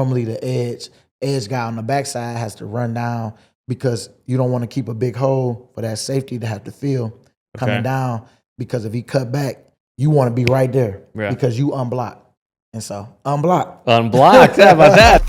normally the edge guy on the backside has to run down because you don't want to keep a big hole for that safety to have to feel coming down, because if he cut back, you want to be right there because you unblocked. And so, unblocked. Unblocked. How about that?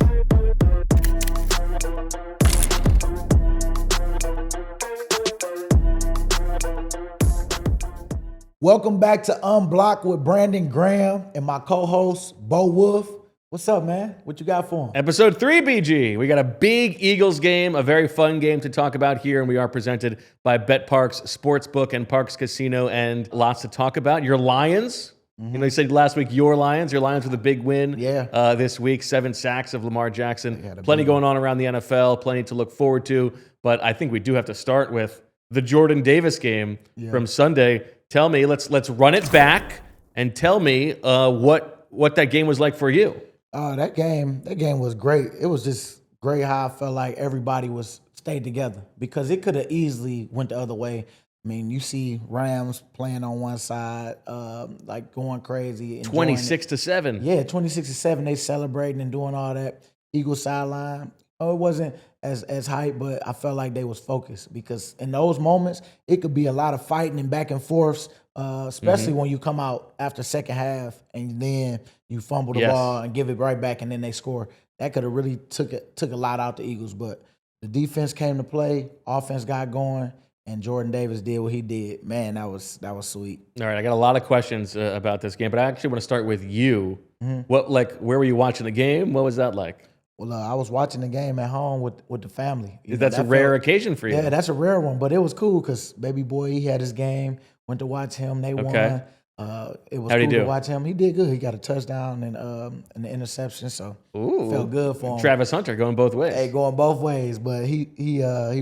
Welcome back to Unblocked with Brandon Graham and my co-host, Bo Wolf. What's up, man? What you got for him? Episode 3, BG. We got a big Eagles game, a very fun game to talk about here, and we are presented by BetParks Sportsbook and Parks Casino, and lots to talk about. Your Lions. You know, you said last week your Lions with a big win this week, 7 sacks of Lamar Jackson. Plenty going on around the NFL, plenty to look forward to, but I think we do have to start with the Jordan Davis game from Sunday. Tell me, let's run it back and tell me what that game was like for you. That game was great. It was just great how I felt like everybody stayed together, because it could have easily went the other way. I mean, you see Rams playing on one side, like going crazy. 26-7. Yeah, 26-7. They celebrating and doing all that. Eagles sideline. Oh, it wasn't as hype, but I felt like they was focused, because in those moments, it could be a lot of fighting and back and forths, especially when you come out after second half and then you fumble the ball and give it right back and then they score. That could have really took a lot out the Eagles, but the defense came to play, offense got going, and Jordan Davis did what he did. Man, that was sweet. All right, I got a lot of questions about this game, but I actually want to start with you. Where were you watching the game? What was that like? Well, I was watching the game at home with the family. That's a rare occasion for you. Yeah, that's a rare one, but it was cool because baby boy, he had his game. Went to watch him. They won. It was cool to watch him. He did good. He got a touchdown and an interception, so felt good for him. Travis Hunter going both ways. Hey, going both ways, but he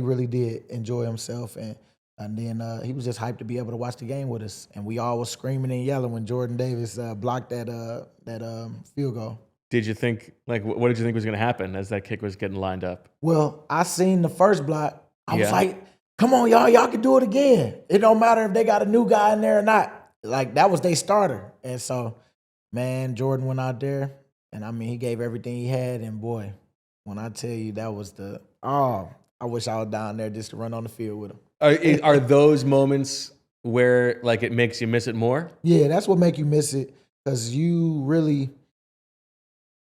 really did enjoy himself, and then he was just hyped to be able to watch the game with us. And we all was screaming and yelling when Jordan Davis blocked that field goal. Did you think, what did you think was going to happen as that kick was getting lined up? Well, I seen the first block. I was like, come on, y'all can do it again. It don't matter if they got a new guy in there or not. Like, that was their starter. And so, man, Jordan went out there, and, I mean, he gave everything he had. And, boy, when I tell you that was I wish I was down there just to run on the field with him. Are those moments where, it makes you miss it more? Yeah, that's what make you miss it, because you really –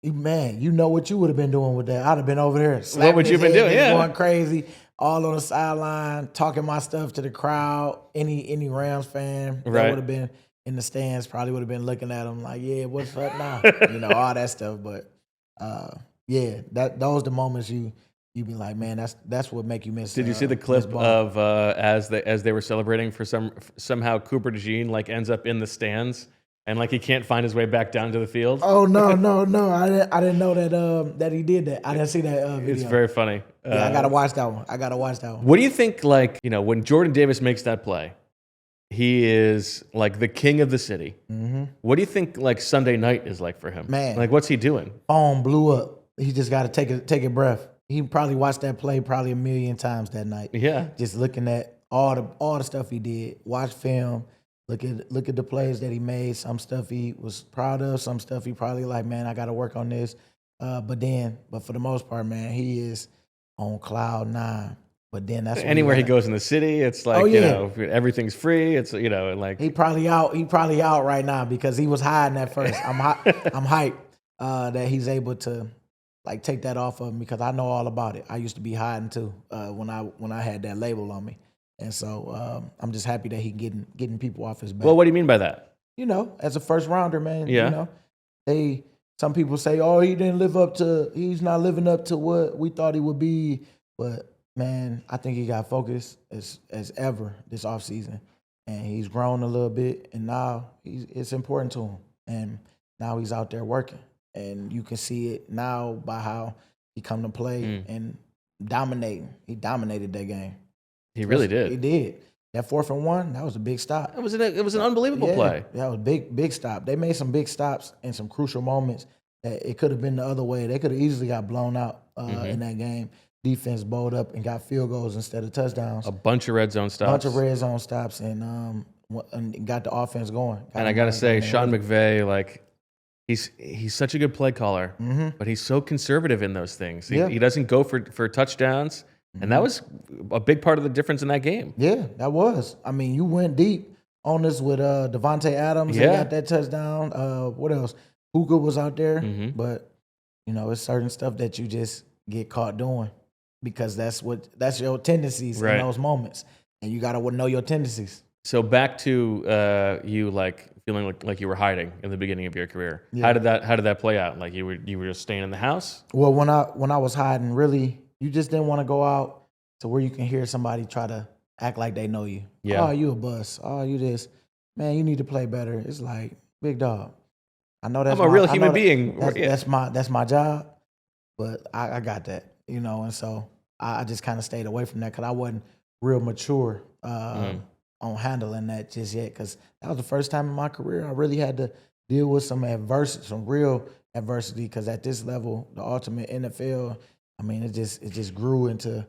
man, you know what you would have been doing with that. I'd have been over there. What would you have been doing? Yeah. Going crazy, all on the sideline, talking my stuff to the crowd. Any Rams fan that would have been in the stands probably would have been looking at them like, yeah, what's up now? All that stuff. But, those the moments you be like, man, that's what make you miss. Did you see the clip of as they were celebrating for somehow Cooper DeJean ends up in the stands? And he can't find his way back down to the field. Oh no! I didn't know that he did that. I didn't see that video. It's very funny. Yeah, I gotta watch that one. What do you think? When Jordan Davis makes that play, he is the king of the city. Mm-hmm. What do you think? Sunday night is like for him. Man, what's he doing? Phone blew up. He just got to take a breath. He probably watched that play probably a million times that night. Yeah, just looking at all the stuff he did. Watch film. Look at the plays that he made. Some stuff he was proud of. Some stuff he probably man, I got to work on this. But for the most part, man, he is on cloud 9. But then that's anywhere he goes in the city, it's everything's free. It's he probably out right now because he was hiding at first. I'm hyped that he's able to take that off of him, because I know all about it. I used to be hiding too when I had that label on me. And so I'm just happy that he getting people off his back. Well, what do you mean by that? As a first rounder, man. Yeah. Some people say, he's not living up to what we thought he would be. But man, I think he got focused as ever this offseason. And he's grown a little bit, and now it's important to him. And now he's out there working. And you can see it now by how he come to play and dominating. He dominated that game. He really did. He did. That 4th and 1, that was a big stop. It was an unbelievable play. That was big stop. They made some big stops in some crucial moments that it could have been the other way. They could have easily got blown out in that game. Defense bowled up and got field goals instead of touchdowns. A bunch of red zone stops. And got the offense going. And I got to say, Sean McVay, he's such a good play caller, but he's so conservative in those things. Yeah. He doesn't go for touchdowns, and that was a big part of the difference in that game. Yeah, that was. I mean, you went deep on this with Devontae Adams. He Yeah. got that touchdown. What else? Puka was out there. Mhm. But, it's certain stuff that you just get caught doing because that's your tendencies Right. in those moments. And you got to know your tendencies. So back to you feeling like you were hiding in the beginning of your career. Yeah. How did that play out? Like you were just staying in the house? Well, when I was hiding, really, you just didn't want to go out to where you can hear somebody try to act like they know you. Yeah. Oh, you a bust. Oh, you this. Man, you need to play better. It's like, big dog. I know that's I'm a real I know human that- being. Yeah. That's my job, but I got that, and so I just kind of stayed away from that because I wasn't real mature on handling that just yet. Because that was the first time in my career I really had to deal with some adversity, some real adversity. Because at this level, the ultimate NFL, I mean, it just grew into,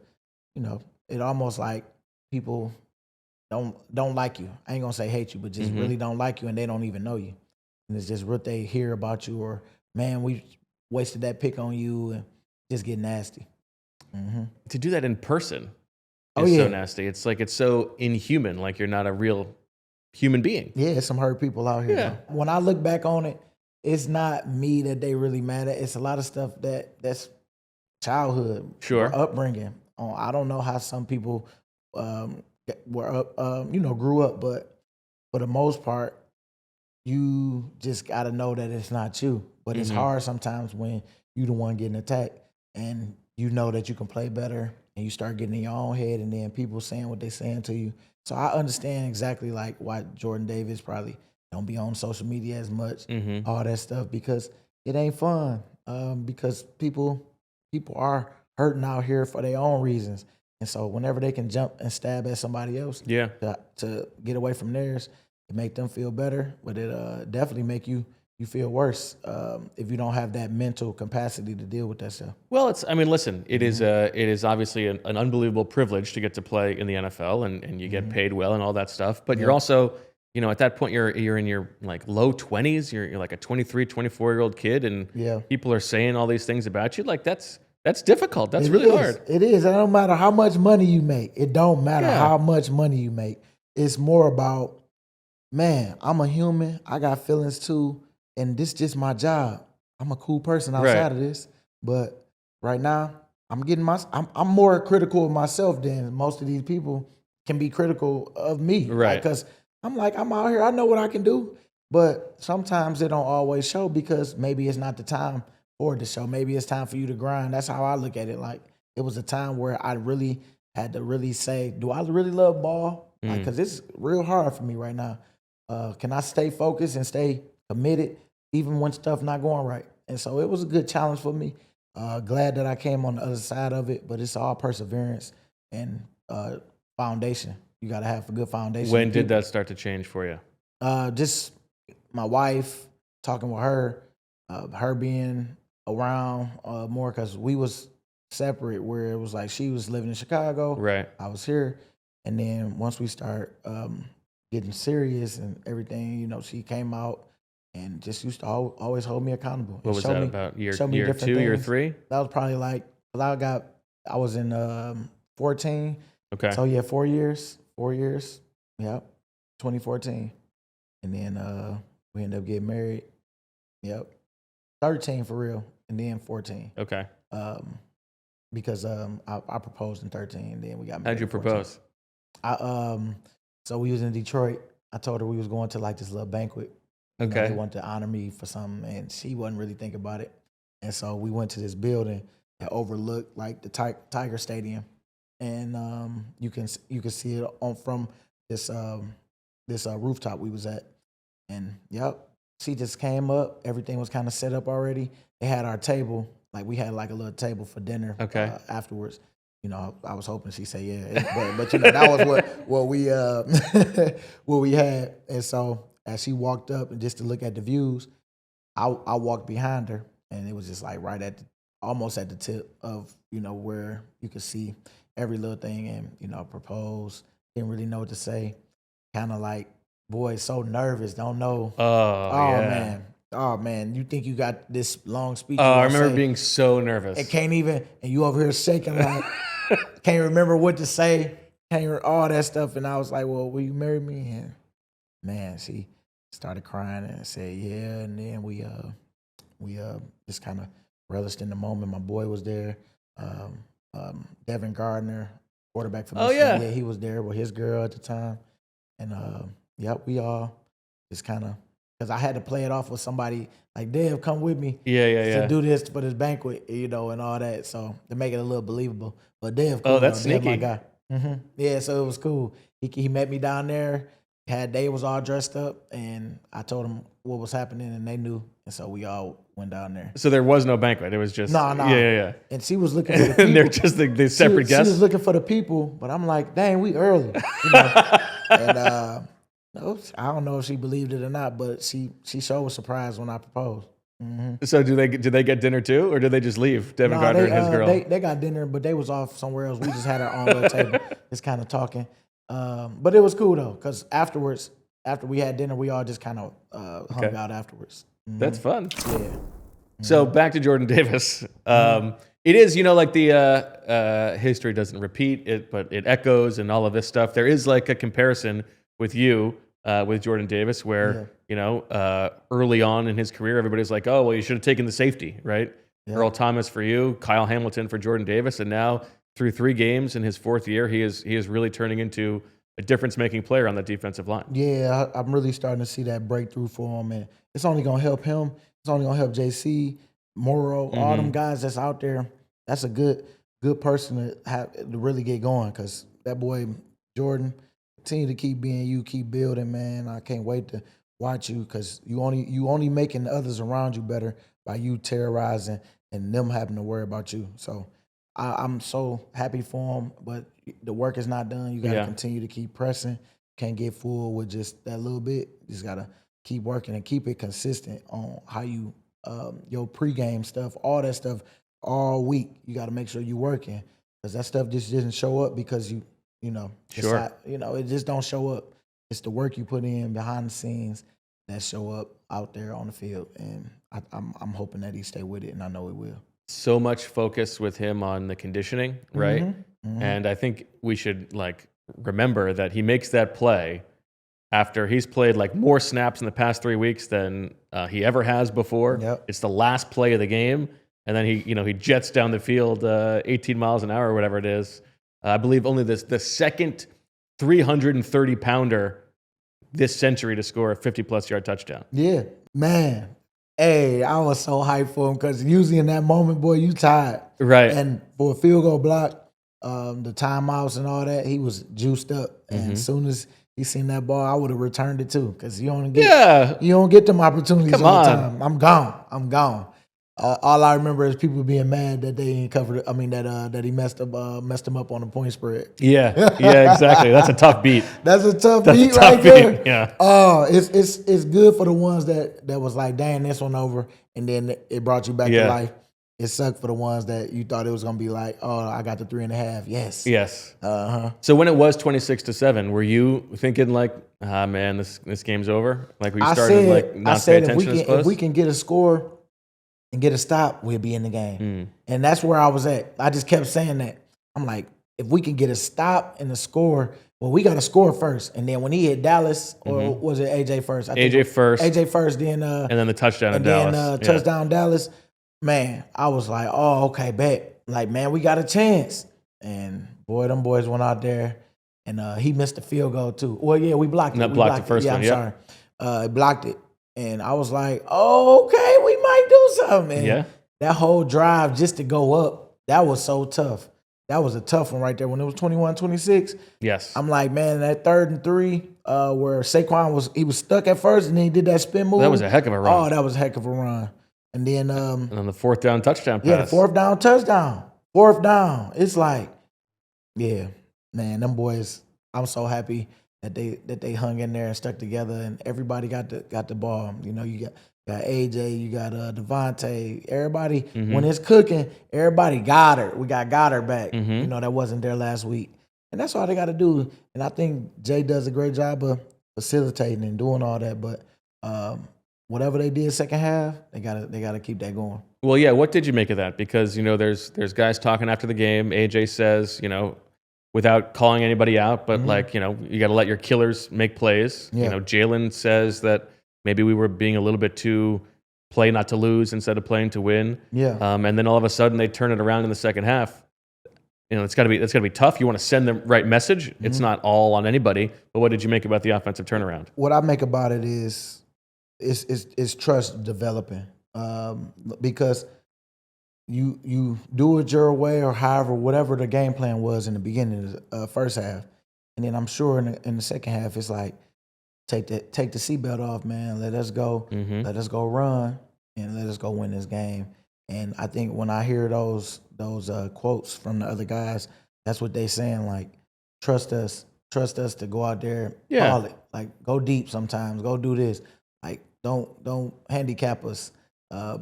it almost like people don't like you. I ain't gonna say hate you, but just really don't like you, and they don't even know you. And it's just what they hear about you, or man, we wasted that pick on you, and just get nasty. To do that in person Oh, is yeah. so nasty. It's like it's so inhuman. Like you're not a real human being. Yeah, it's some hurt people out here. Yeah. Though. When I look back on it, it's not me that they really mad at. It's a lot of stuff that's childhood, Sure. or upbringing. I don't know how some people were up, grew up, but for the most part, you just got to know that it's not you. But it's hard sometimes when you the one getting attacked, and you know that you can play better, and you start getting in your own head, and then people saying what they saying to you. So I understand exactly like why Jordan Davis probably don't be on social media as much, all that stuff, because it ain't fun. Because people are hurting out here for their own reasons, and so whenever they can jump and stab at somebody else, Yeah. to get away from theirs, it make them feel better, but it definitely make you feel worse if you don't have that mental capacity to deal with that stuff. Well, listen, it is obviously an unbelievable privilege to get to play in the NFL and you get paid well and all that stuff. But you're also, at that point you're in your like low 20s, you're like a 23, 24-year-old kid, and people are saying all these things about you. Like that's difficult. That's really hard. It is. It don't matter how much money you make. It don't matter Yeah. how much money you make. It's more about, man, I'm a human. I got feelings too. And this just my job. I'm a cool person outside of this. But right now, I'm more critical of myself than most of these people can be critical of me. Right. Because I'm out here. I know what I can do. But sometimes it don't always show because maybe it's not the time for it to show. Maybe it's time for you to grind. That's how I look at it. Like, it was a time where I really had to really say, do I really love ball? Because it's real hard for me right now. Can I stay focused and stay committed even when stuff not going right? And so it was a good challenge for me. Glad that I came on the other side of it, but it's all perseverance and foundation. You got to have a good foundation. When did that start to change for you? Just my wife, talking with her, her being around more, because we was separate, where it was like she was living in Chicago, Right. I was here, and then once we start getting serious and everything, she came out and just used to always hold me accountable. What was that about? Year show me year different 2, year things. 3? That was probably like, I was in 14. Okay. So yeah, 4 years. Yep. 2014. And then we ended up getting married. Yep. 13 for real. And then 14. Okay. Because I proposed in 13, and then we got married. How'd you in 14. propose? So we was in Detroit. I told her we was going to like this little banquet. Okay. They wanted to honor me for something, and she wasn't really thinking about it. And so we went to this building that overlooked like the Tiger Stadium, and you can see it from this rooftop we was at. And yep, she just came up. Everything was kind of set up already. They had our table, like we had like a little table for dinner. Okay. Afterwards, I was hoping she'd say yeah, but that was what we what we had. And so as she walked up and just to look at the views, I walked behind her, and it was just like right almost at the tip of where you could see every little thing, and propose. Didn't really know what to say. Kind of like, boy, so nervous, don't know. Oh, yeah. Man. Oh man, you think you got this long speech? Oh, you I gonna remember say, being so nervous. and can't even, and you over here shaking like, can't remember what to say, all that stuff. And I was like, well, will you marry me? And man, she started crying and said, yeah. And then we just kind of relished in the moment. My boy was there, Devin Gardner, quarterback for Oh, Michigan. yeah. Yeah, he was there with his girl at the time. And yep, we all just kind of, because I had to play it off with somebody like Dev, come with me to do this for this banquet, and all that. So to make it a little believable. But Dev, cool, Oh, that's Dev, my sneaky. guy. Yeah, so it was cool. He met me down there. They was all dressed up, and I told them what was happening, and they knew. And so we all went down there. So there was no banquet. It was just No. Yeah. And she was looking for the people. And they're just the separate She guests. was looking for the people, but I'm like, dang, we early. And no, I don't know if she believed it or not, but she sure was surprised when I proposed. So do they get dinner too, or did they just leave? Devin Gardner and his girl. They got dinner, but they was off somewhere else. We just had our own little table, just kind of talking. But it was cool though, because afterwards, after we had dinner, we all just kind of hung out afterwards. That's fun. Yeah. So back to Jordan Davis. It is, like the history doesn't repeat it, but it echoes and all of this stuff. There is like a comparison with you, with Jordan Davis, where early on in his career, everybody's like, "Oh, well, you should have taken the safety, right?" Yeah. Earl Thomas for you, Kyle Hamilton for Jordan Davis, and now through 3 games in his 4th year, he is really turning into a difference-making player on the defensive line. Yeah, I'm really starting to see that breakthrough for him, and it's only gonna help him. It's only gonna help JC, Morrow, all them guys that's out there. That's a good person to really get going, because that boy Jordan, continue to keep being you, keep building, man. I can't wait to watch you, because you only making the others around you better by you terrorizing and them having to worry about you. So I'm so happy for him, but the work is not done. You got to continue to keep pressing. Can't get full with just that little bit. You just got to keep working and keep it consistent on how you your pregame stuff, all that stuff, all week. You got to make sure you're working, because that stuff just didn't show up because you Sure. it just don't show up. It's the work you put in behind the scenes that show up out there on the field, and I'm hoping that he stay with it, and I know he will. So much focus with him on the conditioning, right? And I think we should remember that he makes that play after he's played more snaps in the past 3 weeks than he ever has before. Yep. It's the last play of the game, and then he jets down the field 18 miles an hour or whatever it is. I believe only the second 330-pounder this century to score a 50-plus yard touchdown. Yeah, man. Hey, I was so hyped for him, because usually in that moment, boy, you tired. Right. And for a field goal block, the timeouts and all that, he was juiced up. And as soon as he seen that ball, I would have returned it too, because you don't get them opportunities all the time. I'm gone. All I remember is people being mad that they didn't cover it. I mean that he messed him up on the point spread. Yeah, exactly. That's a tough beat. That's a tough beat right beat. there. Yeah. Oh, it's good for the ones that was like, dang, this one over, and then it brought you back to life. It sucked for the ones that you thought it was gonna be like, oh, I got the 3.5. Yes. So when it was 26-7, were you thinking man, this game's over? Like we started not paying attention as close? If we can get a score and get a stop, we'll be in the game. And that's where I was at. I just kept saying that. I'm like, if we can get a stop and a score, well, we got to score first. And then when he hit Dallas, or was it AJ first? AJ first. AJ first, then and then the touchdown in Dallas. Dallas. And then touchdown Dallas. Man, I was like, oh, okay, bet. Like, man, we got a chance. And boy, them boys went out there, and he missed the field goal too. Well, yeah, we blocked it. We blocked the first one. I'm sorry. Blocked it. And I was like, oh, okay, we might do something. And that whole drive just to go up, that was so tough. That was a tough one right there. When it was 21-26, yes, I'm like, man, that 3rd and 3, where Saquon was stuck at first, and then he did that spin move. That was a heck of a run. Oh, that was a heck of a run. And then the 4th down touchdown pass. Yeah, the 4th down touchdown. 4th down. It's like, yeah, man, them boys, I'm so happy that they hung in there and stuck together, and everybody got the ball. You got AJ, you got Devontae, everybody. When it's cooking, everybody got her. We got Goddard back. That wasn't there last week. And that's all they got to do. And I think Jay does a great job of facilitating and doing all that. But whatever they did second half, they gotta keep that going. Well, yeah. What did you make of that? Because there's guys talking after the game. AJ says, without calling anybody out, but you got to let your killers make plays. Yeah. Jalen says that maybe we were being a little bit too play not to lose instead of playing to win. Yeah. And then all of a sudden they turn it around in the second half. That's got to be tough. You want to send the right message. It's not all on anybody. But what did you make about the offensive turnaround? What I make about it is trust developing, because you do it your way or however, whatever the game plan was in the beginning of the first half, and then I'm sure in the second half it's like take the seatbelt off, man. Let us go, let us go run, and let us go win this game. And I think when I hear those quotes from the other guys, that's what they saying, like trust us to go out there, ball it, like go deep sometimes, go do this, like don't handicap us.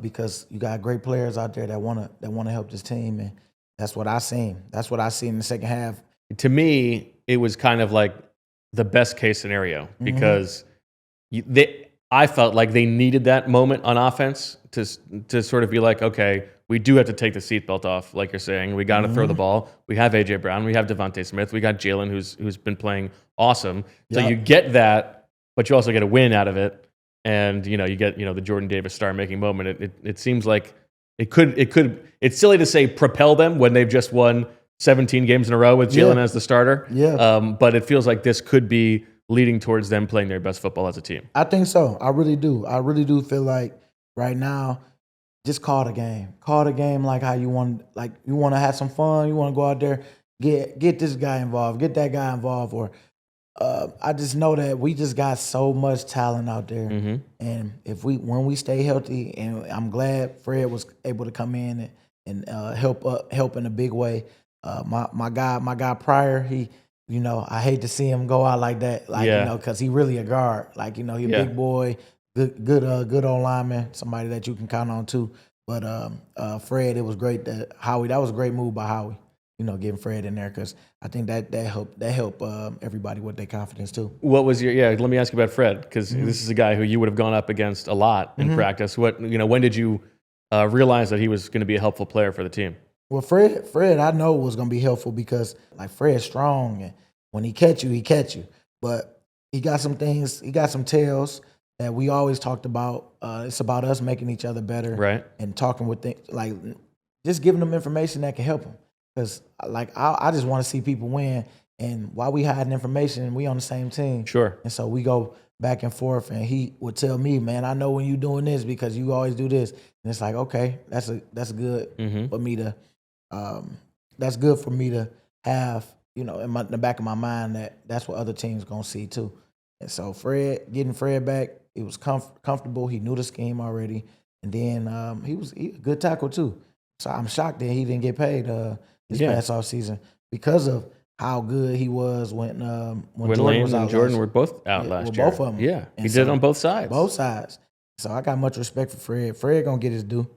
Because you got great players out there that wanna help this team, and that's what I seen. That's what I see in the second half. To me, it was kind of like the best case scenario because I felt like they needed that moment on offense to sort of be like, okay, we do have to take the seatbelt off, like you're saying. We got to throw the ball. We have AJ Brown. We have Devontae Smith. We got Jalen, who's been playing awesome. So you get that, but you also get a win out of it. And you get the Jordan Davis star-making moment. It seems like it could. It's silly to say propel them when they've just won 17 games in a row with Jalen as the starter. Yeah. But it feels like this could be leading towards them playing their best football as a team. I think so. I really do. I really do feel like right now, just call the game. Call the game like how you want. Like you want to have some fun. You want to go out there, get this guy involved, get that guy involved, or. I just know that we just got so much talent out there, and when we stay healthy, and I'm glad Fred was able to come in and help in a big way. My guy Pryor, he, I hate to see him go out like that, because he really a guard, he a big boy, good old lineman, somebody that you can count on too. But Fred, it was great that was a great move by Howie. Getting Fred in there, because I think that helped everybody with their confidence too. What was let me ask you about Fred, because this is a guy who you would have gone up against a lot in practice. When did you realize that he was going to be a helpful player for the team? Well, Fred, I know was going to be helpful because Fred's strong, and when he catch you, he catch you. But he got some things, he got some tells that we always talked about. It's about us making each other better, right? And talking with things, just giving them information that can help them. Because I just want to see people win, and while we hiding information, we on the same team. Sure. And so we go back and forth, and he would tell me, man, I know when you doing this because you always do this. And it's like, okay, that's good for me to that's good for me to have, in the back of my mind that's what other teams gonna see too. And so getting Fred back, it was comfortable. He knew the scheme already, and then he was a good tackle too. So I'm shocked that he didn't get paid this past off season because of how good he was when Jordan Lane was out. And Jordan were both out last year. Both of them. Yeah, and he did it on both sides. Both sides. So I got much respect for Fred. Fred gonna get his due.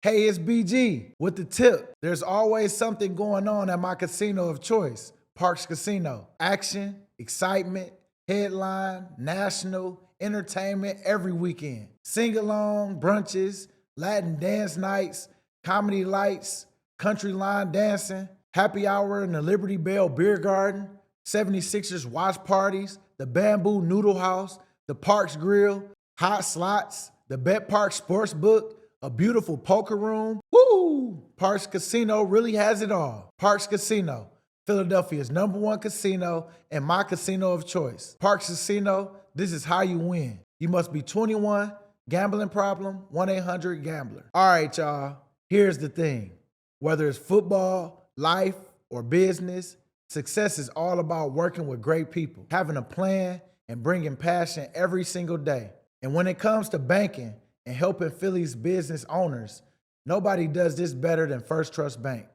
Hey, it's BG with the tip. There's always something going on at my casino of choice, Parks Casino. Action, excitement, headline, national, entertainment every weekend. Sing-along, brunches, Latin dance nights, comedy lights, country line dancing, happy hour in the Liberty Bell Beer Garden, 76ers watch parties, the Bamboo Noodle House, the Parks Grill, hot slots, the Bet Park Sportsbook, a beautiful poker room. Woo! Parks Casino really has it all. Parks Casino, Philadelphia's #1 casino and my casino of choice. Parks Casino, this is how you win. You must be 21. Gambling problem, 1-800-GAMBLER. All right, y'all, here's the thing. Whether it's football, life, or business, success is all about working with great people, having a plan, and bringing passion every single day. And when it comes to banking and helping Philly's business owners, nobody does this better than Firstrust Bank,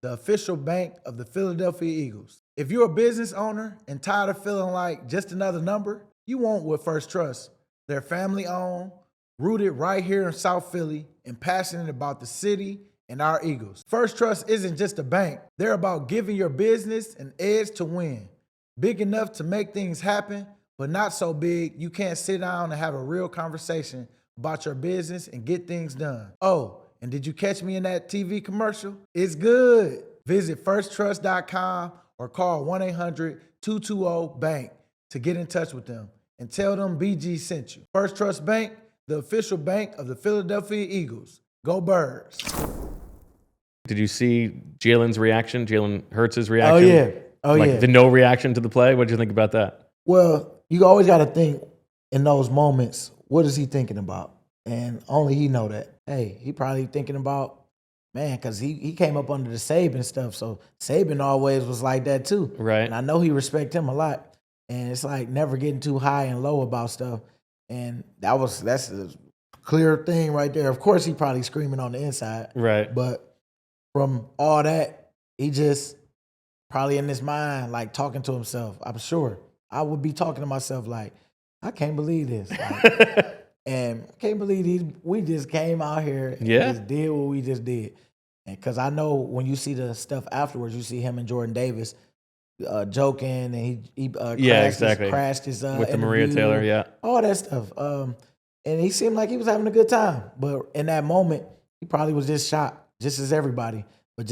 the official bank of the Philadelphia Eagles. If you're a business owner and tired of feeling like just another number, you want with Firstrust. They're family-owned, rooted right here in South Philly, and passionate about the city and our Eagles. Firstrust isn't just a bank. They're about giving your business an edge to win. Big enough to make things happen, but not so big you can't sit down and have a real conversation about your business and get things done. Oh, and did you catch me in that TV commercial? It's good. Visit firstrust.com or call 1-800-220-BANK to get in touch with them and tell them BG sent you. Firstrust Bank, the official bank of the Philadelphia Eagles. Go Birds. Did you see Jalen Hurts' reaction? Oh, yeah. Oh, like yeah. the no reaction to the play? What did you think about that? Well, you always got to think in those moments, what is he thinking about? And only he know that. Hey, he probably thinking about, man, because he came up under the Saban stuff. So Saban always was like that too. Right. And I know he respect him a lot. And it's like never getting too high and low about stuff. And that's a clear thing right there. Of course, he probably screaming on the inside. Right. But from all that, he just probably in his mind, like talking to himself. I'm sure I would be talking to myself like, I can't believe this. Like, and I can't believe we just came out here and just did what we just did. And because I know when you see the stuff afterwards, you see him and Jordan Davis joking, and he crashed his with the interview, Maria Taylor, all that stuff. And he seemed like he was having a good time, but in that moment, he probably was just shocked, just as everybody. But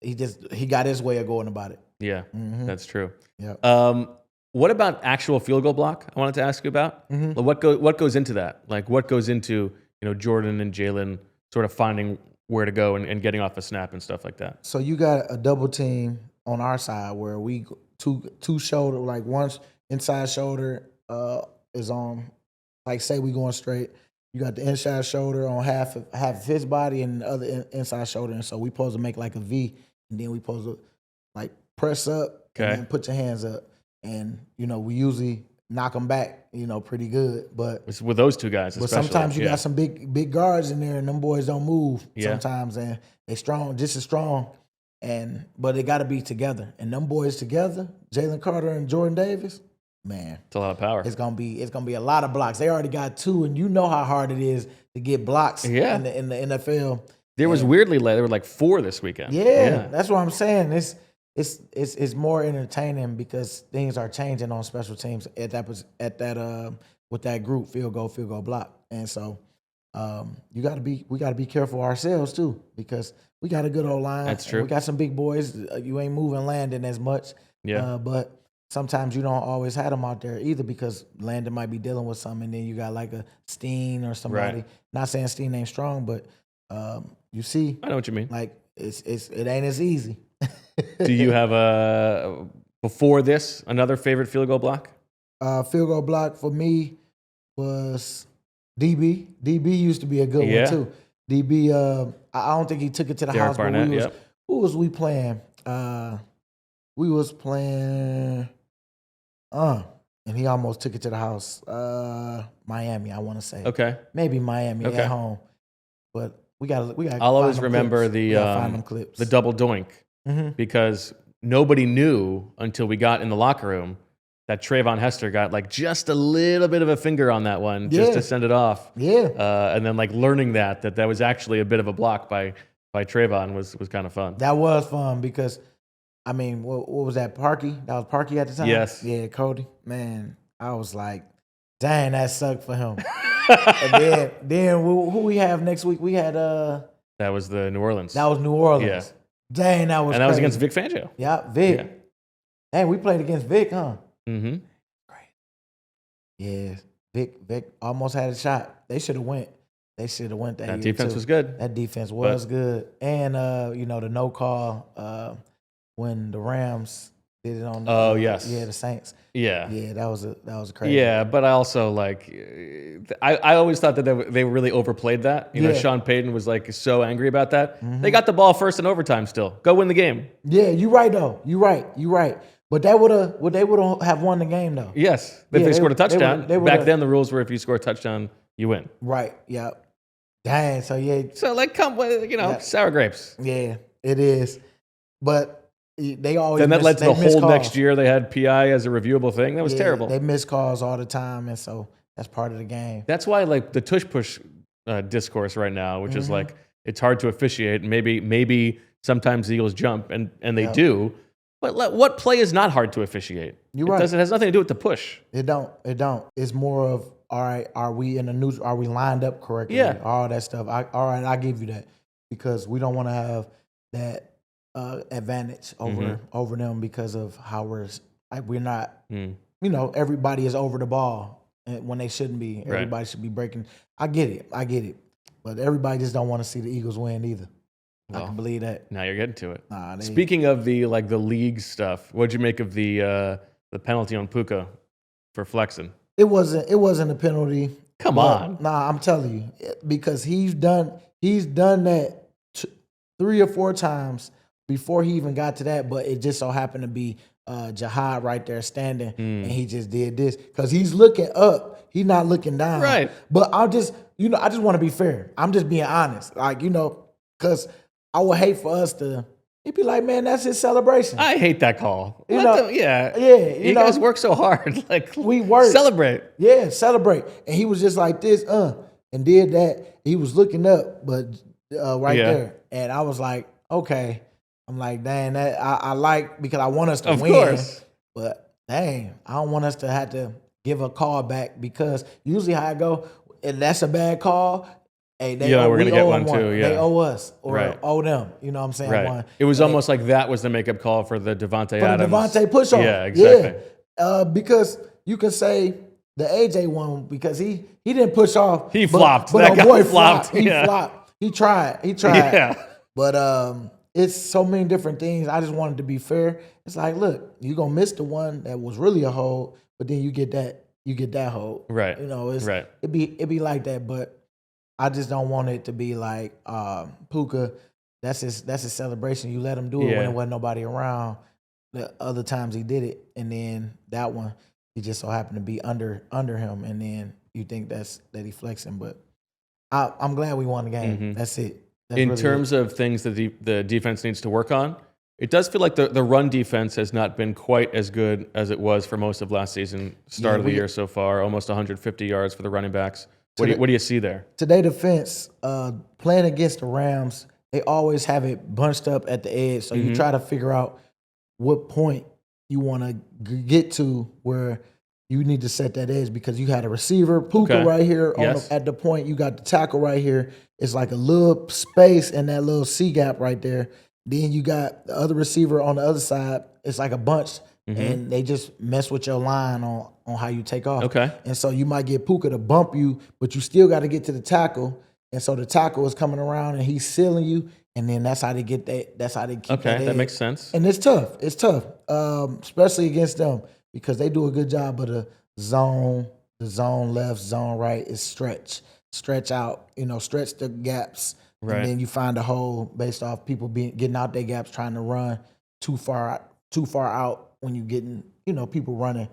he got his way of going about it. Yeah, that's true. Yeah. What about actual field goal block? I wanted to ask you about. What goes into that? Like what goes into Jordan and Jalen sort of finding where to go and getting off a snap and stuff like that? So you got a double team on our side where we two shoulder, like one's inside shoulder is on, like say we going straight. You got the inside shoulder on half of his body and the other inside shoulder, and so we supposed to make like a V, and then we supposed to like press up and then put your hands up, and we usually knock them back, pretty good. But it's with those two guys, but sometimes you got some big guards in there, and them boys don't move sometimes, and they strong, just as strong. But it got to be together, and them boys together, Jalen Carter and Jordan Davis, man, it's a lot of power. It's gonna be a lot of blocks. They already got 2, and you know how hard it is to get blocks in the NFL. There was weirdly there were like 4 this weekend. Yeah, that's what I'm saying. It's more entertaining because things are changing on special teams at that with that group field goal block, and so we got to be careful ourselves too, because we got a good old line. That's true. We got some big boys. You ain't moving Landon as much. Yeah. But sometimes you don't always have them out there either, because Landon might be dealing with something, and then you got like a Steen or somebody. Right. Not saying Steen ain't strong, but you see, I know what you mean. Like it ain't as easy. Do you have before this another favorite field goal block? Field goal block for me was DB. DB used to be a good one too. DB, I don't think he took it to the house. Barnett, but who was we playing? We was playing, and he almost took it to the house. Miami, I want to say. Okay. Maybe Miami at home, but we got. I'll always remember find them clips. the double doink because nobody knew until we got in the locker room that Trayvon Hester got like just a little bit of a finger on that one just to send it off. Yeah. And then like learning that was actually a bit of a block by Trayvon was kind of fun. That was fun because, I mean, what was that, Parkey? That was Parkey at the time? Yes. Yeah, Cody. Man, I was like, dang, that sucked for him. And then who we have next week? We had that was the New Orleans. That was New Orleans. Yeah. Dang, that was And that was crazy. against Vic Fangio. Yeah, Vic. Yeah. Dang, we played against Vic, huh? Mm-hmm. Great. Yeah, Vic almost had a shot. They should have went. That That year defense too. was good. That defense was good. And the no call when the Rams did it on the Saints. Yeah. Yeah, that was crazy. Yeah, but I also like I always thought that they really overplayed that. You know, Sean Payton was like so angry about that. They got the ball first in overtime still. Go win the game. Yeah, you're right though. You're right. But they would have won the game though. Yes, if they scored a touchdown. They Back then the rules were if you score a touchdown, you win. Right. Yeah. Dang. So yeah. So like sour grapes. Yeah, it is. But they always then that led to the whole calls. next year. They had PI as a reviewable thing. That was terrible. They miss calls all the time, and so that's part of the game. That's why like the tush push discourse right now, which is like it's hard to officiate. Maybe sometimes the Eagles jump and they do, But what play is not hard to officiate? You're right. It has nothing to do with the push. It don't. It's more of, all right, are we in the news? Are we lined up correctly? Yeah. All that stuff. All right, I give you that, because we don't want to have that advantage over them because of how we're not. Everybody is over the ball when they shouldn't be. Everybody should be breaking. I get it. But everybody just don't want to see the Eagles win either. I can believe that. Now you're getting to it. Speaking of the league stuff, what'd you make of the penalty on Puka for flexing? It wasn't a penalty. Come on. Nah, I'm telling you, because he's done that 3 or 4 times before he even got to that. But it just so happened to be Jihad right there standing, and he just did this because he's looking up. He's not looking down. Right. But I just want to be fair. I'm just being honest, because I would hate for us to. He'd be like, man, that's his celebration. I hate that call. You guys work so hard. We work. Celebrate. Yeah, celebrate. And he was just like this, and did that. He was looking up, but there. And I was like, okay. I'm like, dang, that I like, because I want us to win. Of course. But dang, I don't want us to have to give a call back, because usually how I go, and that's a bad call. Hey, we're going to get one too. Yeah. They owe us or owe them. You know what I'm saying? Right. It was almost like that was the makeup call for the Devontae Adams. The Devontae push-off. Yeah, exactly. Yeah. Because you can say the AJ one, because he didn't push off. He flopped. But that guy boy flopped. He flopped. He tried. Yeah. But it's so many different things. I just wanted to be fair. It's like, look, you're going to miss the one that was really a hold, but then you get that hold. Right. It'd be like that, but I just don't want it to be like Puka. That's his celebration. You let him do it when there wasn't nobody around. The other times he did it, and then that one he just so happened to be under him, and then you think that he flexing. But I'm glad we won the game. Mm-hmm. That's it. In terms of things that the defense needs to work on, it does feel like the run defense has not been quite as good as it was for most of last season. Start of the year so far, almost 150 yards for the running backs. What do you see there? Today defense, playing against the Rams, they always have it bunched up at the edge. So you try to figure out what point you want to get to where you need to set that edge, because you had a receiver, Puka, right here at the point. You got the tackle right here. It's like a little space in that little C gap right there. Then you got the other receiver on the other side. It's like a bunch, and they just mess with your line on how you take off. Okay. And so you might get Puka to bump you, but you still got to get to the tackle. And so the tackle is coming around and he's sealing you, and then that's how they get that. That's how they keep that edge. Okay, that makes sense. And it's tough. It's tough, especially against them, because they do a good job of the zone left, zone right is stretch out, stretch the gaps. Right. And then you find a hole based off people getting out their gaps, trying to run too far out when you getting, people running,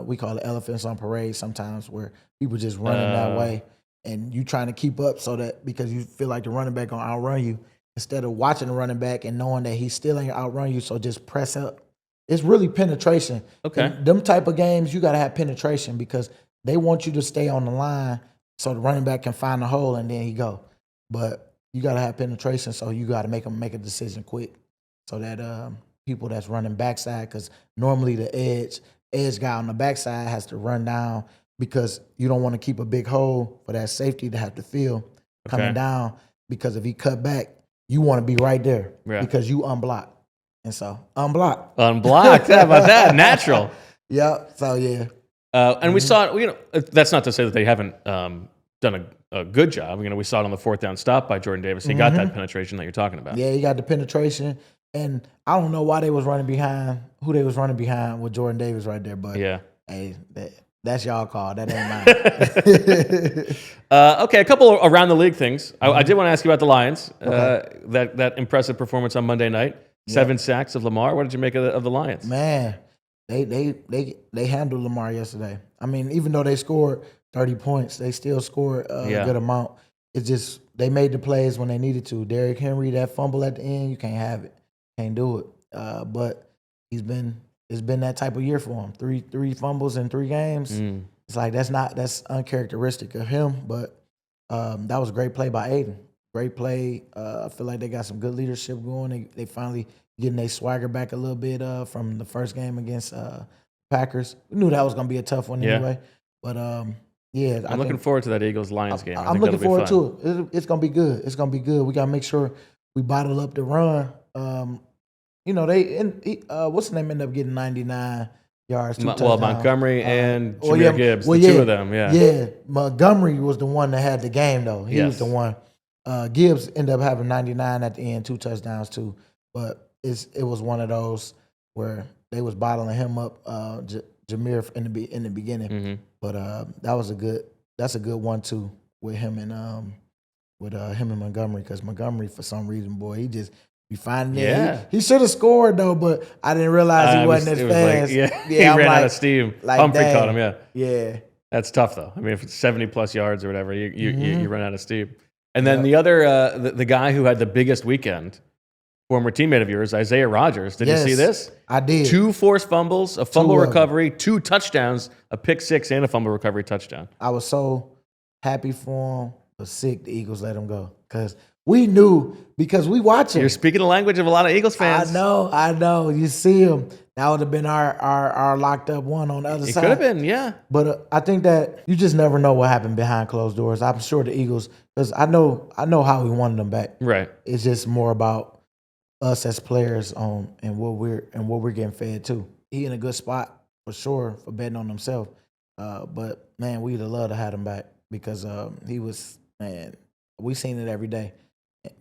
we call it elephants on parade sometimes, where people just running that way, and you trying to keep up, so that because you feel like the running back gonna outrun you, instead of watching the running back and knowing that he still ain't outrun you, so just press up. It's really penetration. Okay. And them type of games, you got to have penetration, because they want you to stay on the line so the running back can find the hole and then he go. But you got to have penetration, so you got to make a decision quick, so that people that's running backside, because normally the edge guy on the backside has to run down, because you don't want to keep a big hole for that safety to have to feel coming down, because if he cut back, you want to be right there because you unblocked. And so, unblocked. How about that? Natural. Yeah. So, yeah. And we saw it, that's not to say that they haven't done a good job. We saw it on the 4th down stop by Jordan Davis. He got that penetration that you're talking about. Yeah, he got the penetration. And I don't know why they was running behind, who they was running behind with Jordan Davis right there. But, hey, that's y'all call. That ain't mine. Okay, a couple around the league things. I did want to ask you about the Lions. Okay. That impressive performance on Monday night. 7 sacks of Lamar. What did you make of the Lions? Man, they handled Lamar yesterday. I mean, even though they scored 30 points, they still scored a good amount. It's just they made the plays when they needed to. Derrick Henry, that fumble at the end, you can't have it. Can't do it. But it's been that type of year for him. Three fumbles in 3 games. It's like that's uncharacteristic of him. But that was a great play by Aiden. Great play. I feel like they got some good leadership going. They finally getting their swagger back a little bit from the first game against Packers. We knew that was going to be a tough one anyway. But, yeah. I'm looking forward to that Eagles-Lions game. I'm looking forward to it. It's going to be good. It's going to be good. We got to make sure we bottle up the run. What's the name ended up getting 99 yards, 2 touchdowns. Montgomery and Jahmyr Gibbs, the two of them, Yeah, Montgomery was the one that had the game, though. He was the one. Gibbs ended up having 99 at the end, 2 touchdowns, too. But it was one of those where they was bottling him up, Jahmyr in the beginning. Mm-hmm. But that's a good one, too, with him and Montgomery, because Montgomery, for some reason, boy, he just be finding it. Yeah. He should have scored, though, but I didn't realize he wasn't as fast. He ran out of steam. Humphrey caught him, Yeah. That's tough, though. I mean, if it's 70-plus yards or whatever, you run out of steam. And then the other, the guy who had the biggest weekend, former teammate of yours, Isaiah Rodgers. Did you see this? I did. 2 forced fumbles, a fumble recovery, 2 touchdowns, a pick six, and a fumble recovery touchdown. I was so happy for him, but sick the Eagles let him go. Because we knew, because we watch him. You're speaking the language of a lot of Eagles fans. I know. You see him. That would have been our locked up one on the other side. It could have been, yeah. But I think that you just never know what happened behind closed doors. I'm sure the Eagles, because I know how we wanted them back. Right. It's just more about us as players and what we're getting fed to. He in a good spot for sure for betting on himself. But man, we'd have loved to have him back because he was, man, we seen it every day.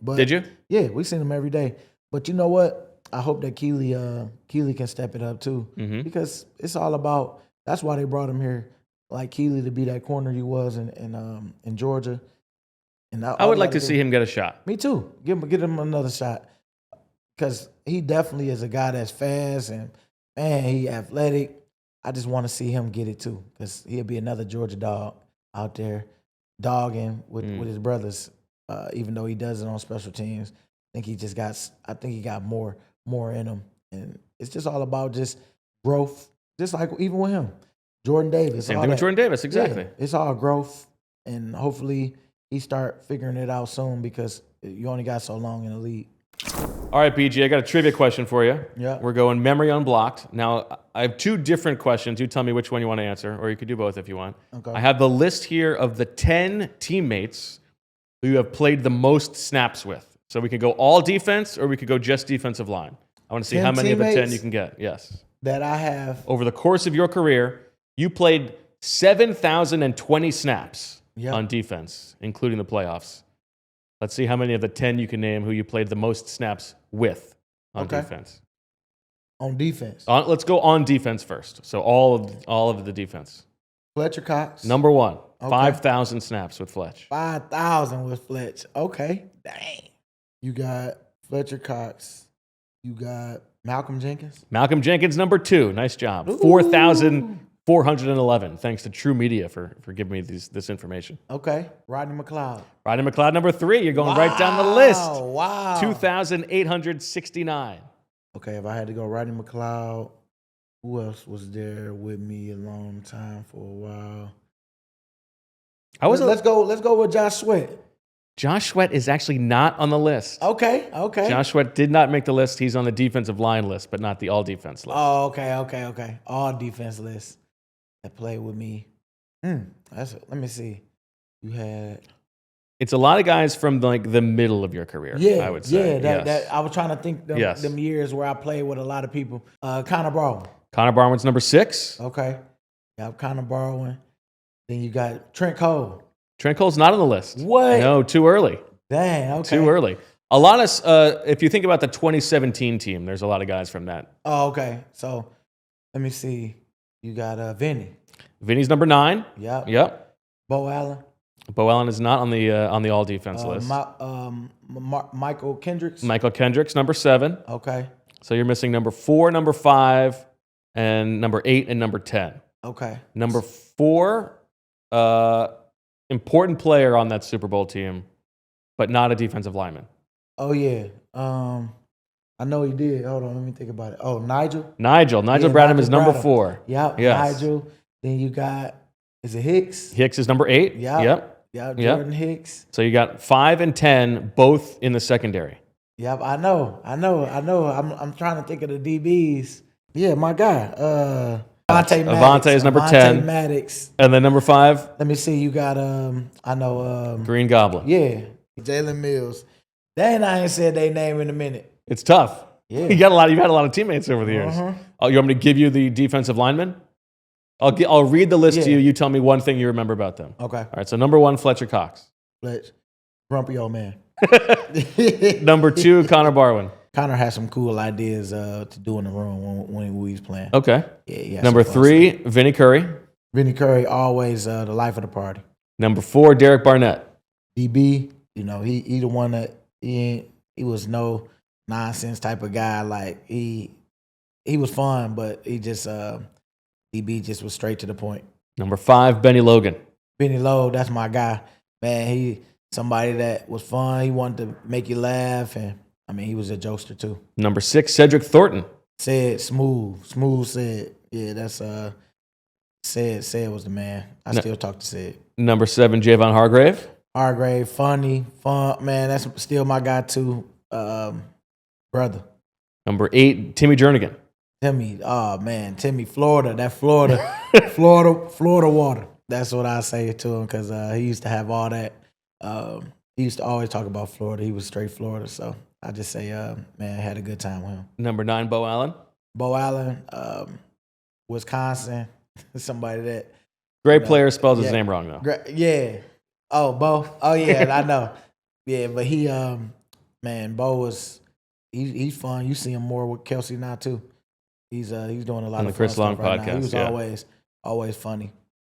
But, did you? Yeah, we seen him every day. But you know what? I hope that Keely can step it up too, because it's all about. That's why they brought him here, like Keely, to be that corner he was in Georgia. And I would like to see him get a shot. Me too. Give him another shot, because he definitely is a guy that's fast and man, he athletic. I just want to see him get it too, because he'll be another Georgia dog out there, dogging with his brothers. Even though he does it on special teams, I think he got more in him, and it's just all about just growth. Just like even with him, Jordan Davis. Same thing with Jordan Davis, exactly. Yeah, it's all growth, and hopefully he start figuring it out soon, because you only got so long in the league. All right, BG, I got a trivia question for you. Yeah. We're going memory unblocked. Now, I have 2 different questions. You tell me which one you want to answer, or you could do both if you want. Okay. I have the list here of the 10 teammates who you have played the most snaps with. So we could go all defense, or we could go just defensive line. I want to see how many of the 10 you can get. Yes. That I have. Over the course of your career, you played 7,020 snaps on defense, including the playoffs. Let's see how many of the 10 you can name who you played the most snaps with on defense. On defense. Let's go on defense first. So all of the defense. Fletcher Cox. Number 1, Okay. 5,000 snaps with Fletch. 5,000 with Fletch. Okay. Dang. You got Fletcher Cox. You got Malcolm Jenkins. Malcolm Jenkins, number 2. Nice job. Ooh. 4,411. Thanks to True Media for giving me this information. Okay. Rodney McLeod. Rodney McLeod, number 3. You're going right down the list. Wow. 2,869. Okay, if I had to go Rodney McLeod, who else was there with me a long time for a while? Let's go with Josh Sweat. Josh Sweat is actually not on the list. Okay. Josh Sweat did not make the list. He's on the defensive line list, but not the all-defense list. Oh, okay. All defense list that played with me. Let me see. You had... It's a lot of guys from like the middle of your career, I would say. That I was trying to think them years where I played with a lot of people. Connor Barwin. Connor Barwin's number 6. Okay. Yeah, Connor Barwin. Then you got Trent Cole. Trent Cole's not on the list. What? No, too early. Dang, okay. Too early. A lot of, if you think about the 2017 team, there's a lot of guys from that. Oh, okay. So, let me see. You got Vinny. Vinny's number 9. Yep. Bo Allen. Bo Allen is not on the all defense list. Michael Kendricks. Michael Kendricks, number 7. Okay. So you're missing number 4, number 5, and number 8 and number 10. Okay. Number 4, important player on that Super Bowl team, but not a defensive lineman. Oh yeah. I know he did. Hold on, let me think about it. Oh, Nigel. Nigel Bradham is number 4. Yep. Yes. Nigel. Then you got, is it Hicks? Hicks is number 8. Yep. Yep. Yeah, Jordan Hicks. So you got 5 and 10, both in the secondary. Yep, I know. I'm trying to think of the DBs. Yeah, my guy. Avonte Maddox. Avonte is number 10. Maddox. And then number 5? Let me see. You got I know Green Goblin. Yeah. Jalen Mills. Dang, I ain't said their name in a minute. It's tough. Yeah. You've had a lot of teammates over the years. Oh, you want me to give you the defensive linemen? I'll read the list to you. You tell me one thing you remember about them. Okay. All right. So number 1, Fletcher Cox. Grumpy old man. Number 2, Connor Barwin. Connor has some cool ideas to do in the room when we was playing. Okay. Yeah. Number 3, Vinny Curry. Vinny Curry, always the life of the party. Number 4, Derek Barnett. DB, he the one that he was no nonsense type of guy. Like he was fun, but he just DB just was straight to the point. Number 5, Benny Logan. Benny Lowe, that's my guy. Man, he somebody that was fun. He wanted to make you laugh, and he was a jokester too. Number 6, Cedric Thornton. Said smooth said. Yeah, that's said was the man. I still talk to Said. Number 7, Javon Hargrave. Hargrave, fun man. That's still my guy too, brother. Number 8, Timmy Jernigan. Timmy, Florida. That Florida, Florida water. That's what I say to him because he used to have all that. He used to always talk about Florida. He was straight Florida, so I just say, man, I had a good time with him. Number 9, Bo Allen. Bo Allen, Wisconsin. Somebody that great player spells his name wrong though. Yeah. Oh, Bo. Oh yeah, I know. Yeah, but he Bo was he's fun. You see him more with Kelsey now too. He's doing a lot on of the Chris Long right podcast. Now. He was always funny.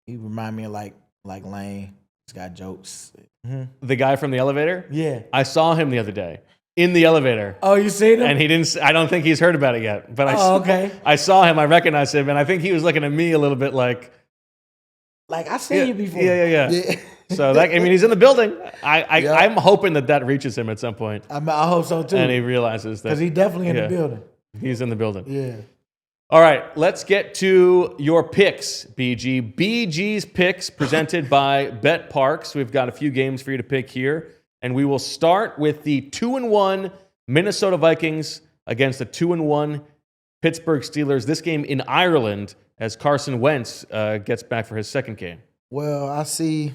He remind me of like Lane. He's got jokes. Mm-hmm. The guy from the elevator? Yeah. I saw him the other day in the elevator. Oh, you seen him? And he didn't. I don't think he's heard about it yet. But okay. I saw him. I recognized him, and I think he was looking at me a little bit like I seen you before. Yeah. So he's in the building. I'm hoping that reaches him at some point. I hope so too. And he realizes that because he's definitely in the building. He's in the building. Yeah. All right, let's get to your picks, BG. BG's picks presented by Bet Parks. We've got a few games for you to pick here, and we will start with the 2-1 Minnesota Vikings against the 2-1 Pittsburgh Steelers. This game in Ireland as Carson Wentz gets back for his second game. Well, I see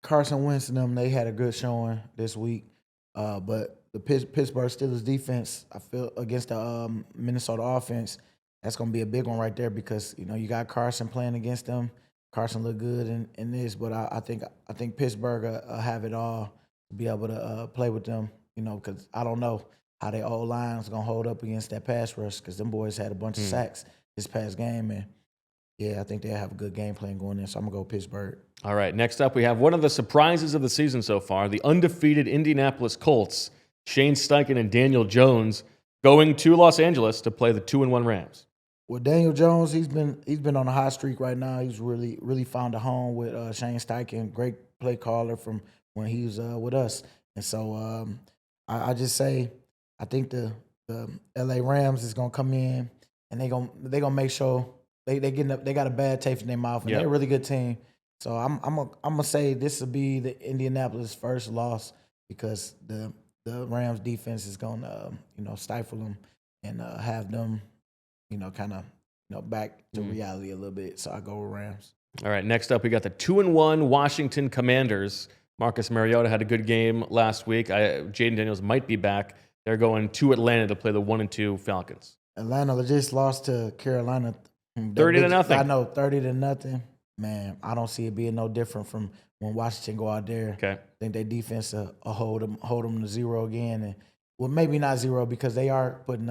Carson Wentz and them. They had a good showing this week, but the Pittsburgh Steelers defense, I feel, against the Minnesota offense, that's going to be a big one right there because, you got Carson playing against them. Carson looked good in this, but I think Pittsburgh will have it all to be able to play with them, because I don't know how their old line is going to hold up against that pass rush because them boys had a bunch of sacks this past game. And, yeah, I think they'll have a good game plan going in, so I'm going to go Pittsburgh. All right, next up we have one of the surprises of the season so far, the undefeated Indianapolis Colts, Shane Steichen and Daniel Jones, going to Los Angeles to play the 2-1 Rams. Well, Daniel Jones, he's been on a hot streak right now. He's really found a home with Shane Steichen, great play caller from when he was with us. And so I just say I think the LA Rams is gonna come in and they gonna make sure they got a bad taste in their mouth and they're a really good team. So I'm gonna say this will be the Indianapolis' first loss because the Rams defense is gonna stifle them and have them kind of back to reality a little bit. So I go with Rams. All right, next up we got the 2-1 Washington Commanders. Marcus Mariota had a good game last week. Jaden Daniels might be back. They're going to Atlanta to play the 1-2 Falcons. Atlanta just lost to Carolina. 30-0. I know, 30-0. Man, I don't see it being no different from when Washington go out there. Okay. I think their defense will hold them to 0 again. And, well, maybe not 0 because they are putting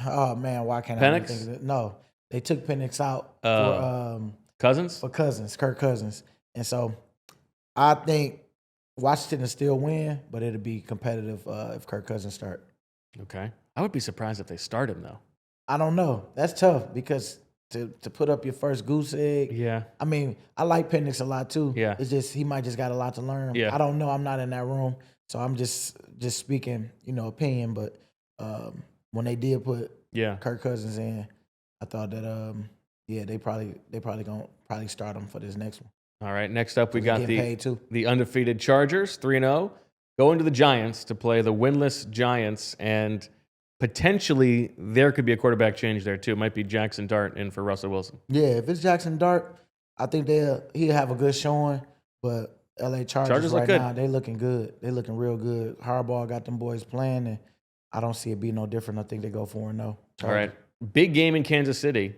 oh man, why can't I think of it? No, they took Penix out for Kirk Cousins, and so I think Washington will still win, but it'll be competitive if Kirk Cousins start. Okay, I would be surprised if they start him though. I don't know. That's tough because to put up your first goose egg. Yeah. I mean, I like Penix a lot too. Yeah. It's just he might just got a lot to learn. Yeah. I don't know. I'm not in that room, so I'm just speaking, opinion. But when they did put Kirk Cousins in, I thought that they probably gonna probably start him for this next one. All right, next up we got getting paid too. the undefeated Chargers, 3-0, going to the Giants to play the winless Giants, and potentially there could be a quarterback change there too. It might be Jackson Dart in for Russell Wilson. Yeah, if it's Jackson Dart, I think he'll have a good showing. But LA Chargers look right good. now, they looking good. They looking real good. Harbaugh got them boys playing, and I don't see it being no different. I think they go 4-0. All right, big game in Kansas City.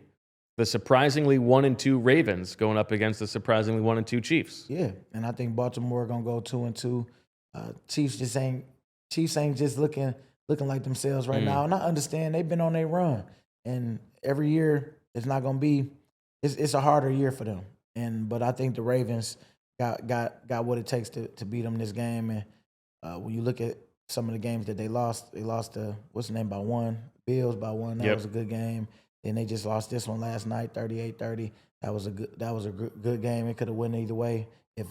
The surprisingly 1-2 Ravens going up against the surprisingly 1-2 Chiefs. Yeah, and I think Baltimore gonna go 2-2. Chiefs ain't just looking like themselves right now. And I understand they've been on their run, and every year it's not gonna be. It's a harder year for them. But I think the Ravens got what it takes to beat them this game. And when you look at some of the games that they lost to what's the name by one, Bills by one. That was a good game. And they just lost this one last night, 38-30. That was a good game. It could have went either way if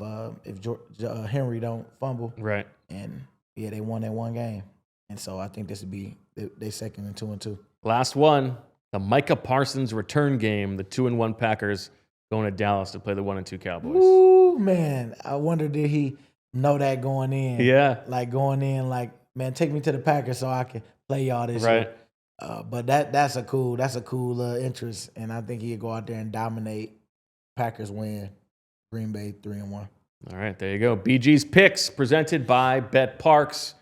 Henry don't fumble. Right. And yeah, they won that one game. And so I think this would be they second and 2-2. Last one, the Micah Parsons return game. The 2-1 Packers going to Dallas to play the 1-2 Cowboys. Ooh, man. I wonder did he know that going in? Yeah. Like going in, like, man, take me to the Packers so I can play y'all this Right. year. But that's a cool interest, and I think he'd go out there and dominate. Packers win. Green Bay 3-1. All right, there you go. BG's picks presented by Bet Parks.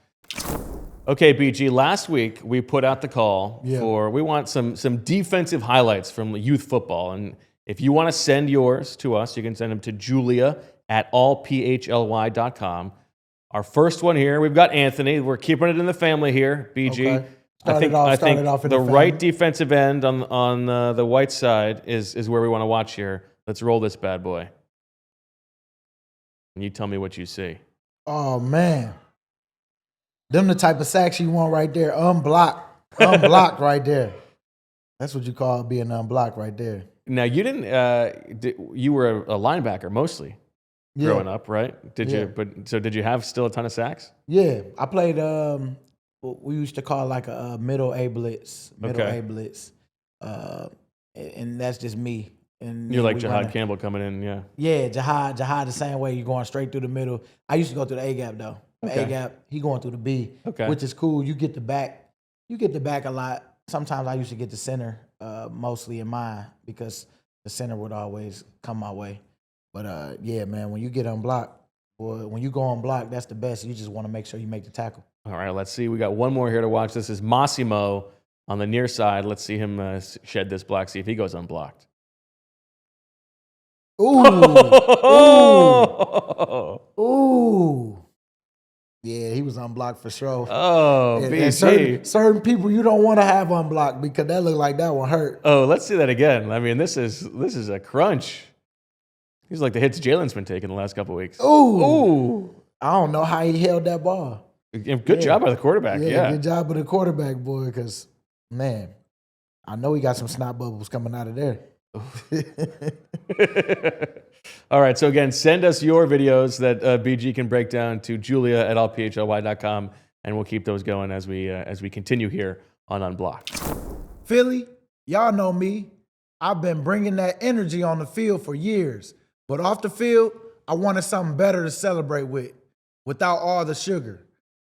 Okay, BG. Last week we put out the call for we want some defensive highlights from youth football, and if you want to send yours to us, you can send them to Julia@allphly.com. Our first one here, we've got Anthony. We're keeping it in the family here, BG. Okay. I think off in the the right family. defensive end on the white side is where we want to watch here. Let's roll this bad boy. And you tell me what you see. Oh, man. Them the type of sacks you want right there. Unblocked right there. That's what you call being unblocked right there. Now, you didn't you were a linebacker mostly growing up, right? Did you have still a ton of sacks? Yeah. I played what we used to call like a middle A blitz. And that's just me. And You're like Jahad Campbell coming in, yeah. Yeah, Jahad the same way. You're going straight through the middle. I used to go through the A gap though. Okay. A gap, he going through the B, Okay. which is cool. You get the back. You get the back a lot. Sometimes I used to get the center, mostly in mine, because the center would always come my way. But yeah, man, when you get unblocked, or when you go unblocked, that's the best. You just want to make sure you make the tackle. All right, let's see. We got one more here to watch. This is Massimo on the near side. Let's see him shed this block, see if he goes unblocked. Ooh. Ooh. Ooh. Yeah, he was unblocked for sure. Oh, and certain people you don't want to have unblocked because that looked like that one hurt. Oh, let's see that again. I mean, this is a crunch. He's like the hits Jalen's been taking the last couple of weeks. Ooh. Ooh. I don't know how he held that ball. Good job by the quarterback. Yeah. Good job by the quarterback, boy, because, man, I know he got some snot bubbles coming out of there. All right, so again, send us your videos that BG can break down to julia@allphly.com, and we'll keep those going as we continue here on Unblocked. Philly, y'all know me. I've been bringing that energy on the field for years, but off the field, I wanted something better to celebrate with, without all the sugar.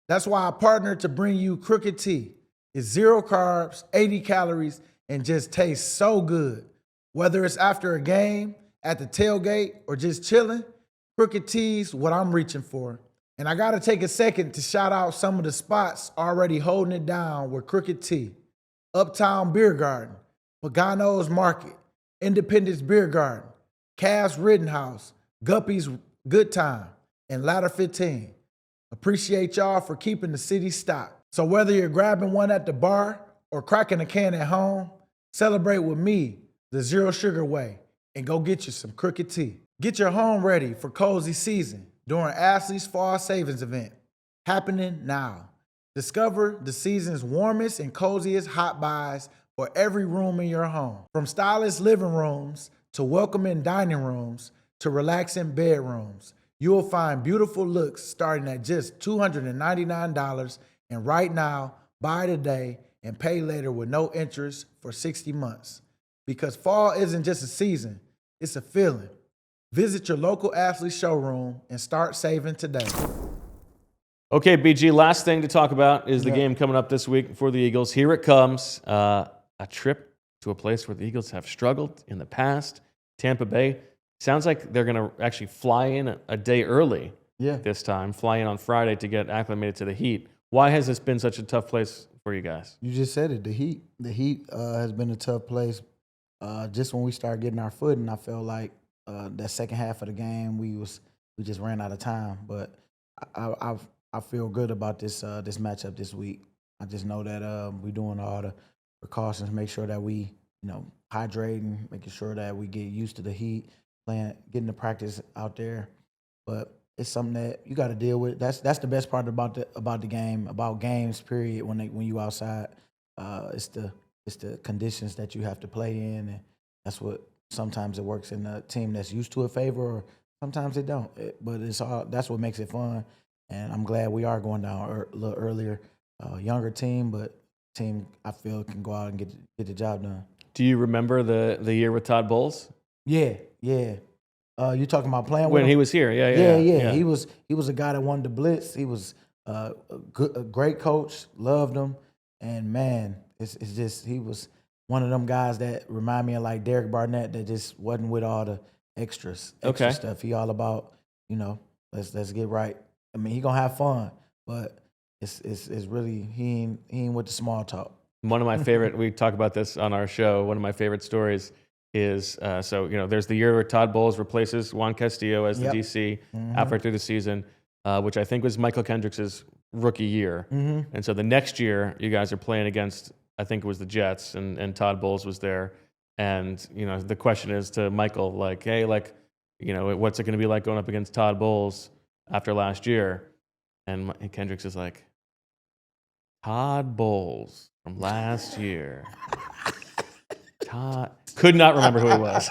That's why I partnered to bring you Crooked Tea. It's 0 carbs, 80 calories, and just tastes so good. Whether it's after a game, at the tailgate, or just chilling, Crooked Tea's what I'm reaching for. And I gotta take a second to shout out some of the spots already holding it down with Crooked Tea. Uptown Beer Garden, Pagano's Market, Independence Beer Garden, Cass Rittenhouse, Guppy's Good Time, and Ladder 15. Appreciate y'all for keeping the city stocked. So whether you're grabbing one at the bar or cracking a can at home, celebrate with me the Zero Sugar way and go get you some Crooked Tea. Get your home ready for cozy season during Ashley's Fall Savings Event, happening now. Discover the season's warmest and coziest hot buys for every room in your home. From stylish living rooms to welcoming dining rooms to relaxing bedrooms, you will find beautiful looks starting at just $299. And right now, buy today and pay later with no interest for 60 months. Because fall isn't just a season, It's a feeling. Visit your local athlete showroom and start saving today. Okay, BG, last thing to talk about is the game coming up this week for the Eagles. Here it comes, a trip to a place where the Eagles have struggled in the past, Tampa Bay. Sounds like they're going to actually fly in a day early this time, fly in on Friday to get acclimated to the heat. Why has this been such a tough place for you guys? You just said it, the heat. The heat has been a tough place. Just when we started getting our footing, I felt like that second half of the game, we just ran out of time. But I feel good about this matchup this week. I just know that we're doing all the precautions, make sure that we hydrating, making sure that we get used to the heat, getting the practice out there. But it's something that you got to deal with. That's the best part about the game, about games. Period. When you outside, it's the conditions that you have to play in, and that's what sometimes it works in a team that's used to a favor, or sometimes it don't. But that's what makes it fun. And I'm glad we are going down a little earlier. Younger team, but team I feel can go out and get the job done. Do you remember the year with Todd Bowles? Yeah. You talking about playing when with him? he was here? Yeah. He was a guy that wanted to blitz. He was a great coach. Loved him, and man, it's just he was one of them guys that remind me of like Derek Barnett that just wasn't with all the extra stuff. He all about let's get right. I mean, he gonna have fun, but it's really he ain't with the small talk. One of my favorite, we talk about this on our show, one of my favorite stories is, there's the year where Todd Bowles replaces Juan Castillo as the DC halfway through the season, which I think was Michael Kendricks' rookie year. And so the next year, you guys are playing against, I think it was the Jets, and Todd Bowles was there. And, the question is to Michael, like, hey, what's it going to be like going up against Todd Bowles after last year? And Kendricks is like, Todd Bowles from last year. Todd could not remember who he was.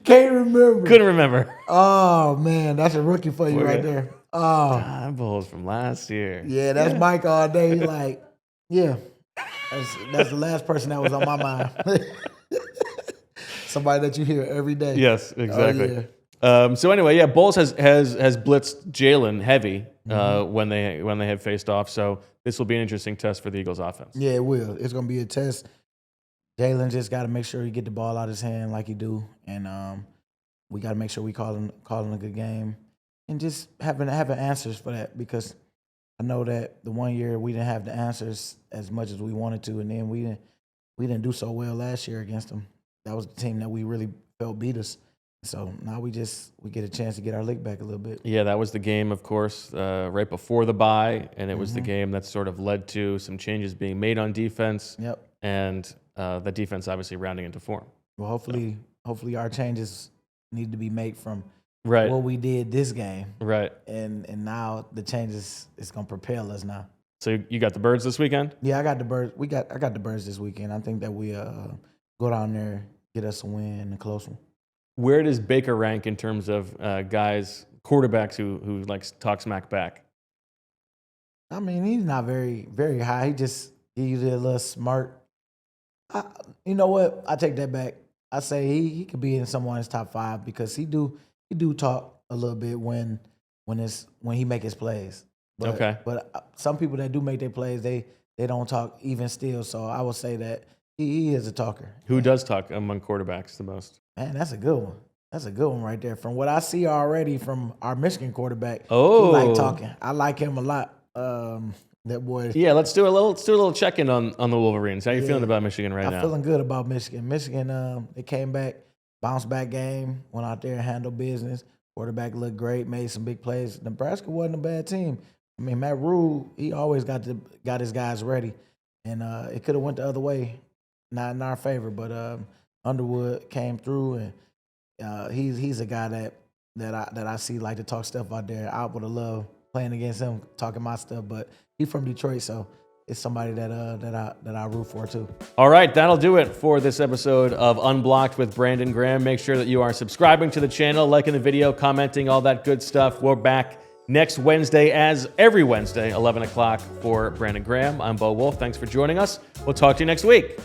Can't remember. Couldn't remember. Oh man, that's a rookie for you right there. Oh, Todd Bowles from last year. Yeah, that's Mike all day. He's like, yeah, that's the last person that was on my mind. Somebody that you hear every day. Yes, exactly. So anyway, Bowles has blitzed Jalen heavy when they have faced off. So this will be an interesting test for the Eagles offense. Yeah, it will. It's going to be a test. Jalen just got to make sure he get the ball out of his hand like he do, and we got to make sure we calling a good game, and just having answers for that, because I know that the one year we didn't have the answers as much as we wanted to, and then we didn't do so well last year against them. That was the team that we really felt beat us. So now we get a chance to get our lick back a little bit. Yeah, that was the game, of course, right before the bye, and it was the game that sort of led to some changes being made on defense. Yep. And the defense obviously rounding into form. Well, hopefully our changes need to be made from what we did this game. Right. And now the changes is gonna propel us now. So you got the Birds this weekend? Yeah, I got the Birds. I got the Birds this weekend. I think that we go down there, get us a win, a close one. Where does Baker rank in terms of quarterbacks who like talk smack back? I mean, he's not very, very high. He just gives you a little smart. You know what? I take that back. I say he could be in someone's top 5, because he do talk a little bit when he make his plays. But some people that do make their plays, they don't talk even still. So I would say that he is a talker. Who does talk among quarterbacks the most? Man, that's a good one. That's a good one right there. From what I see already from our Michigan quarterback, he like talking. I like him a lot. That boy. Yeah, let's do a little check-in on the Wolverines. How you feeling about Michigan now? I'm feeling good about Michigan. Michigan, they came back, bounced back game, went out there and handled business. Quarterback looked great, made some big plays. Nebraska wasn't a bad team. I mean, Matt Rule, he always got his guys ready, and it could have went the other way, not in our favor. But Underwood came through, and he's a guy that I see like to talk stuff out there. I would have loved playing against him, talking my stuff, but he's from Detroit, so it's somebody that I root for too. All right, that'll do it for this episode of Unblocked with Brandon Graham. Make sure that you are subscribing to the channel, liking the video, commenting, all that good stuff. We're back next Wednesday, as every Wednesday, 11 o'clock for Brandon Graham. I'm Bo Wolf. Thanks for joining us. We'll talk to you next week.